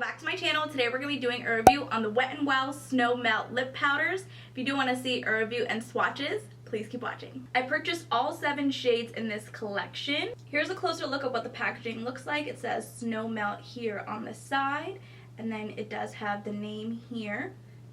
welcome back to my channel. Today we're going to be doing a review on the Wet n Wild Snowmelt Lip Powders. If you do want to see a review and swatches, please keep watching. I purchased all 7 shades in this collection. Here's a closer look at what the packaging looks like. It says Snowmelt here on the side, and then it does have the name here.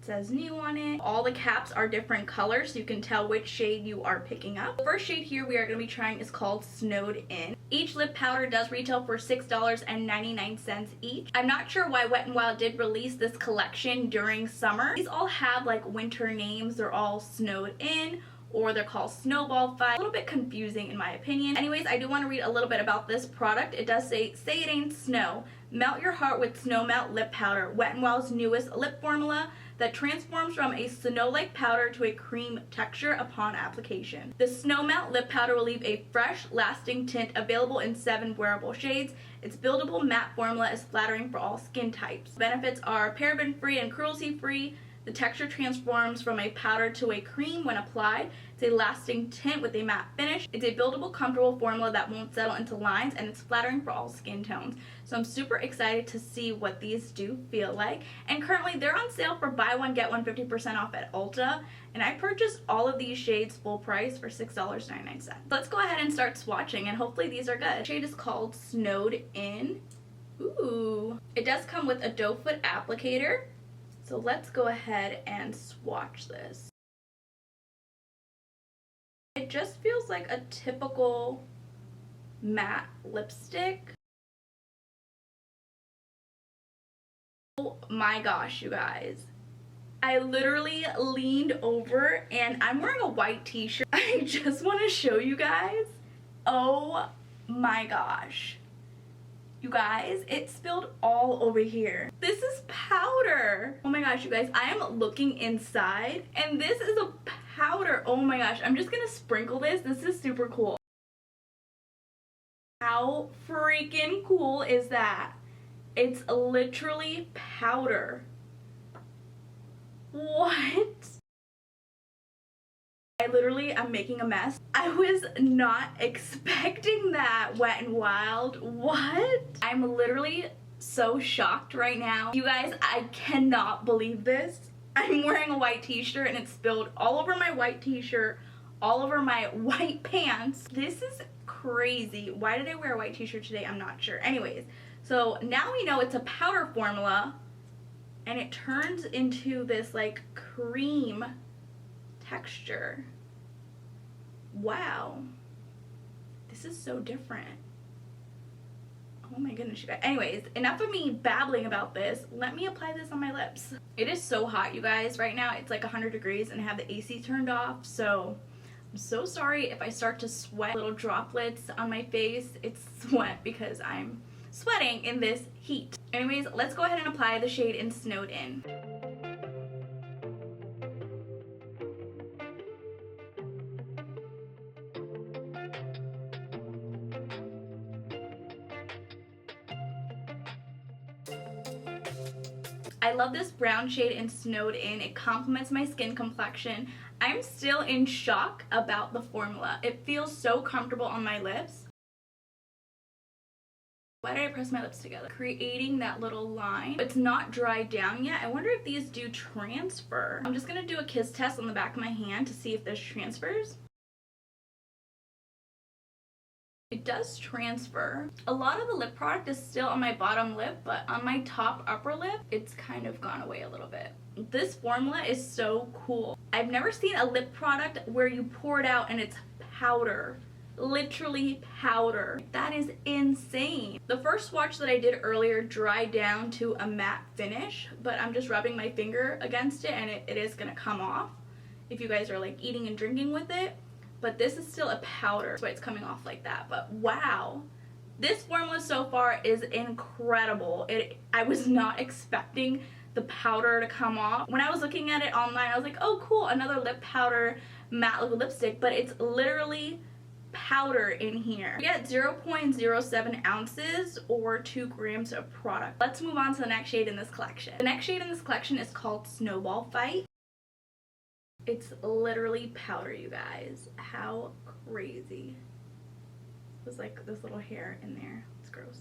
It says new on it. All the caps are different colors, so you can tell which shade you are picking up. The first shade here we are going to be trying is called Snowed In. Each lip powder does retail for $6.99 each. I'm not sure why Wet n Wild did release this collection during summer. These all have like winter names. They're all Snowed In, or they're called Snowball Fight. A little bit confusing in my opinion. Anyways, I do want to read a little bit about this product. It does say it ain't snow. Melt your heart with Snowmelt Lip Powder, Wet n Wild's newest lip formula that transforms from a snow-like powder to a cream texture upon application. The Snowmelt Lip Powder will leave a fresh, lasting tint available in 7 wearable shades. Its buildable matte formula is flattering for all skin types. Benefits are paraben-free and cruelty-free. The texture transforms from a powder to a cream when applied. It's a lasting tint with a matte finish. It's a buildable, comfortable formula that won't settle into lines, and it's flattering for all skin tones. So I'm super excited to see what these do feel like. And currently they're on sale for buy one, get one 50% off at Ulta. And I purchased all of these shades full price for $6.99. Let's go ahead and start swatching, and hopefully these are good. The shade is called Snowed In. Ooh. It does come with a doe foot applicator. So let's go ahead and swatch this. It just feels like a typical matte lipstick. Oh my gosh, you guys. I literally leaned over and I'm wearing a white t-shirt. I just want to show you guys. Oh my gosh. You guys, it spilled all over here. This is powder. Oh my gosh, you guys, I am looking inside and this is a powder. Oh my gosh, I'm just gonna sprinkle this. This is super cool. How freaking cool is that? It's literally powder. What? I literally am making a mess. I was not expecting that, Wet n Wild. What? I'm literally so shocked right now. You guys, I cannot believe this. I'm wearing a white t-shirt and it spilled all over my white t-shirt, all over my white pants. This is crazy. Why did I wear a white t-shirt today? I'm not sure. Anyways, so now we know it's a powder formula and it turns into this like cream texture. Wow, this is so different. Oh my goodness, you guys. Anyways, enough of me babbling about this. Let me apply this on my lips. It is so hot, you guys. Right now it's like 100 degrees and I have the AC turned off, so I'm so sorry if I start to sweat. Little droplets on my face. It's sweat because I'm sweating in this heat. Anyways, let's go ahead and apply the shade in Snowed In. I love this brown shade in Snowed In. It complements my skin complexion. I'm still in shock about the formula. It feels so comfortable on my lips. Why did I press my lips together? Creating that little line. It's not dried down yet. I wonder if these do transfer. I'm just gonna do a kiss test on the back of my hand to see if this transfers. It does transfer. A lot of the lip product is still on my bottom lip, but on my top upper lip, it's kind of gone away a little bit. This formula is so cool. I've never seen a lip product where you pour it out and it's powder. Literally powder. That is insane. The first swatch that I did earlier dried down to a matte finish, but I'm just rubbing my finger against it and it is gonna come off if you guys are like eating and drinking with it. But this is still a powder, so it's coming off like that. But wow, this formula so far is incredible. I was not expecting the powder to come off. When I was looking at it online, I was like, oh cool, another lip powder matte liquid lipstick, but it's literally powder in here. We get 0.07 ounces or 2 grams of product. Let's move on to the next shade in this collection. The next shade in this collection is called Snowball Fight. It's literally powder, you guys. How crazy. There's like this little hair in there. It's gross.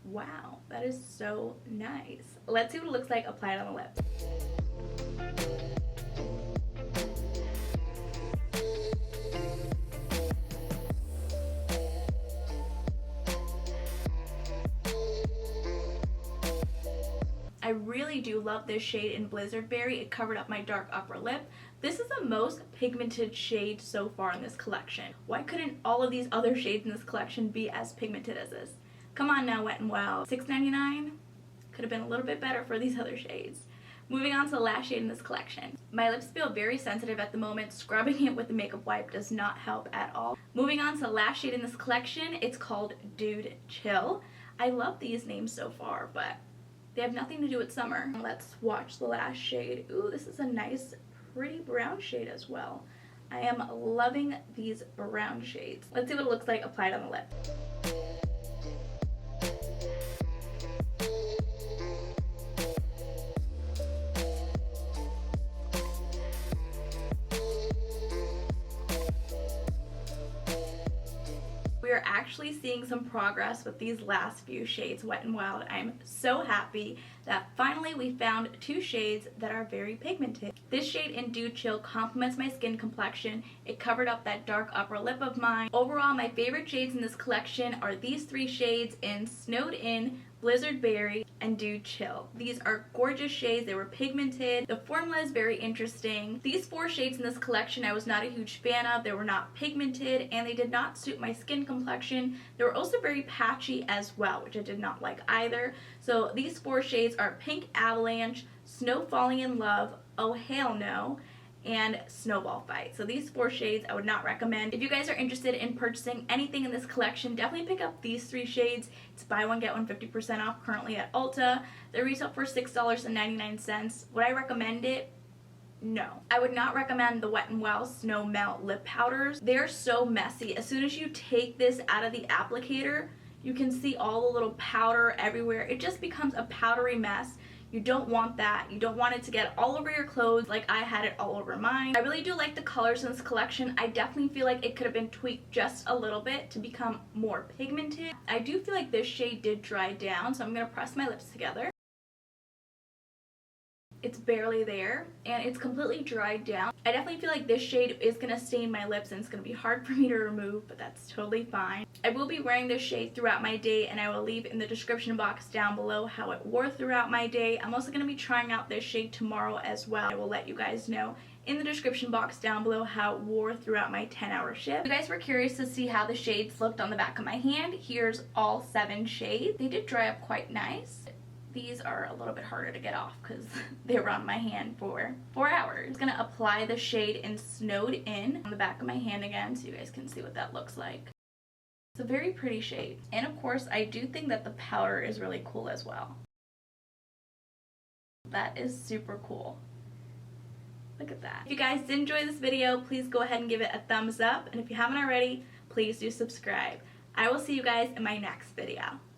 Wow, that is so nice. Let's see what it looks like applied on the lips. I really do love this shade in Blizzard Berry. It covered up my dark upper lip. This is the most pigmented shade so far in this collection. Why couldn't all of these other shades in this collection be as pigmented as this? Come on now, Wet n Wild. $6.99? Could have been a little bit better for these other shades. Moving on to the last shade in this collection. My lips feel very sensitive at the moment. Scrubbing it with the makeup wipe does not help at all. Moving on to the last shade in this collection. It's called Dude Chill. I love these names so far, but they have nothing to do with summer. Let's swatch the last shade. Ooh, this is a nice, pretty brown shade as well. I am loving these brown shades. Let's see what it looks like applied on the lip. We are actually seeing some progress with these last few shades, Wet n Wild. I'm so happy that finally we found two shades that are very pigmented. This shade in Dude Chill complements my skin complexion. It covered up that dark upper lip of mine. Overall, my favorite shades in this collection are these three shades in Snowed In, Blizzard Berry, and Dude Chill. These are gorgeous shades. They were pigmented. The formula is very interesting. These four shades in this collection I was not a huge fan of. They were not pigmented and they did not suit my skin complexion. They were also very patchy as well, which I did not like either. So these four shades are Pink Avalanche, Snow Falling in Love, Oh Hell No, and Snowball Fight. So these four shades I would not recommend. If you guys are interested in purchasing anything in this collection, definitely pick up these three shades. It's buy one get one 50% off currently at Ulta. They retail for $6.99. Would I recommend it? No. I would not recommend the Wet n Wild Snowmelt Lip Powders. They're so messy. As soon as you take this out of the applicator, you can see all the little powder everywhere. It just becomes a powdery mess. You don't want that. You don't want it to get all over your clothes like I had it all over mine. I really do like the colors in this collection. I definitely feel like it could have been tweaked just a little bit to become more pigmented. I do feel like this shade did dry down, so I'm going to press my lips together. It's barely there and it's completely dried down. I definitely feel like this shade is going to stain my lips and it's going to be hard for me to remove, but that's totally fine. I will be wearing this shade throughout my day and I will leave in the description box down below how it wore throughout my day. I'm also going to be trying out this shade tomorrow as well. I will let you guys know in the description box down below how it wore throughout my 10-hour shift. If you guys were curious to see how the shades looked on the back of my hand, here's all 7 shades. They did dry up quite nice. These are a little bit harder to get off because they were on my hand for 4 hours. I'm just going to apply the shade in Snowed In on the back of my hand again so you guys can see what that looks like. It's a very pretty shade. And of course, I do think that the powder is really cool as well. That is super cool. Look at that. If you guys did enjoy this video, please go ahead and give it a thumbs up. And if you haven't already, please do subscribe. I will see you guys in my next video.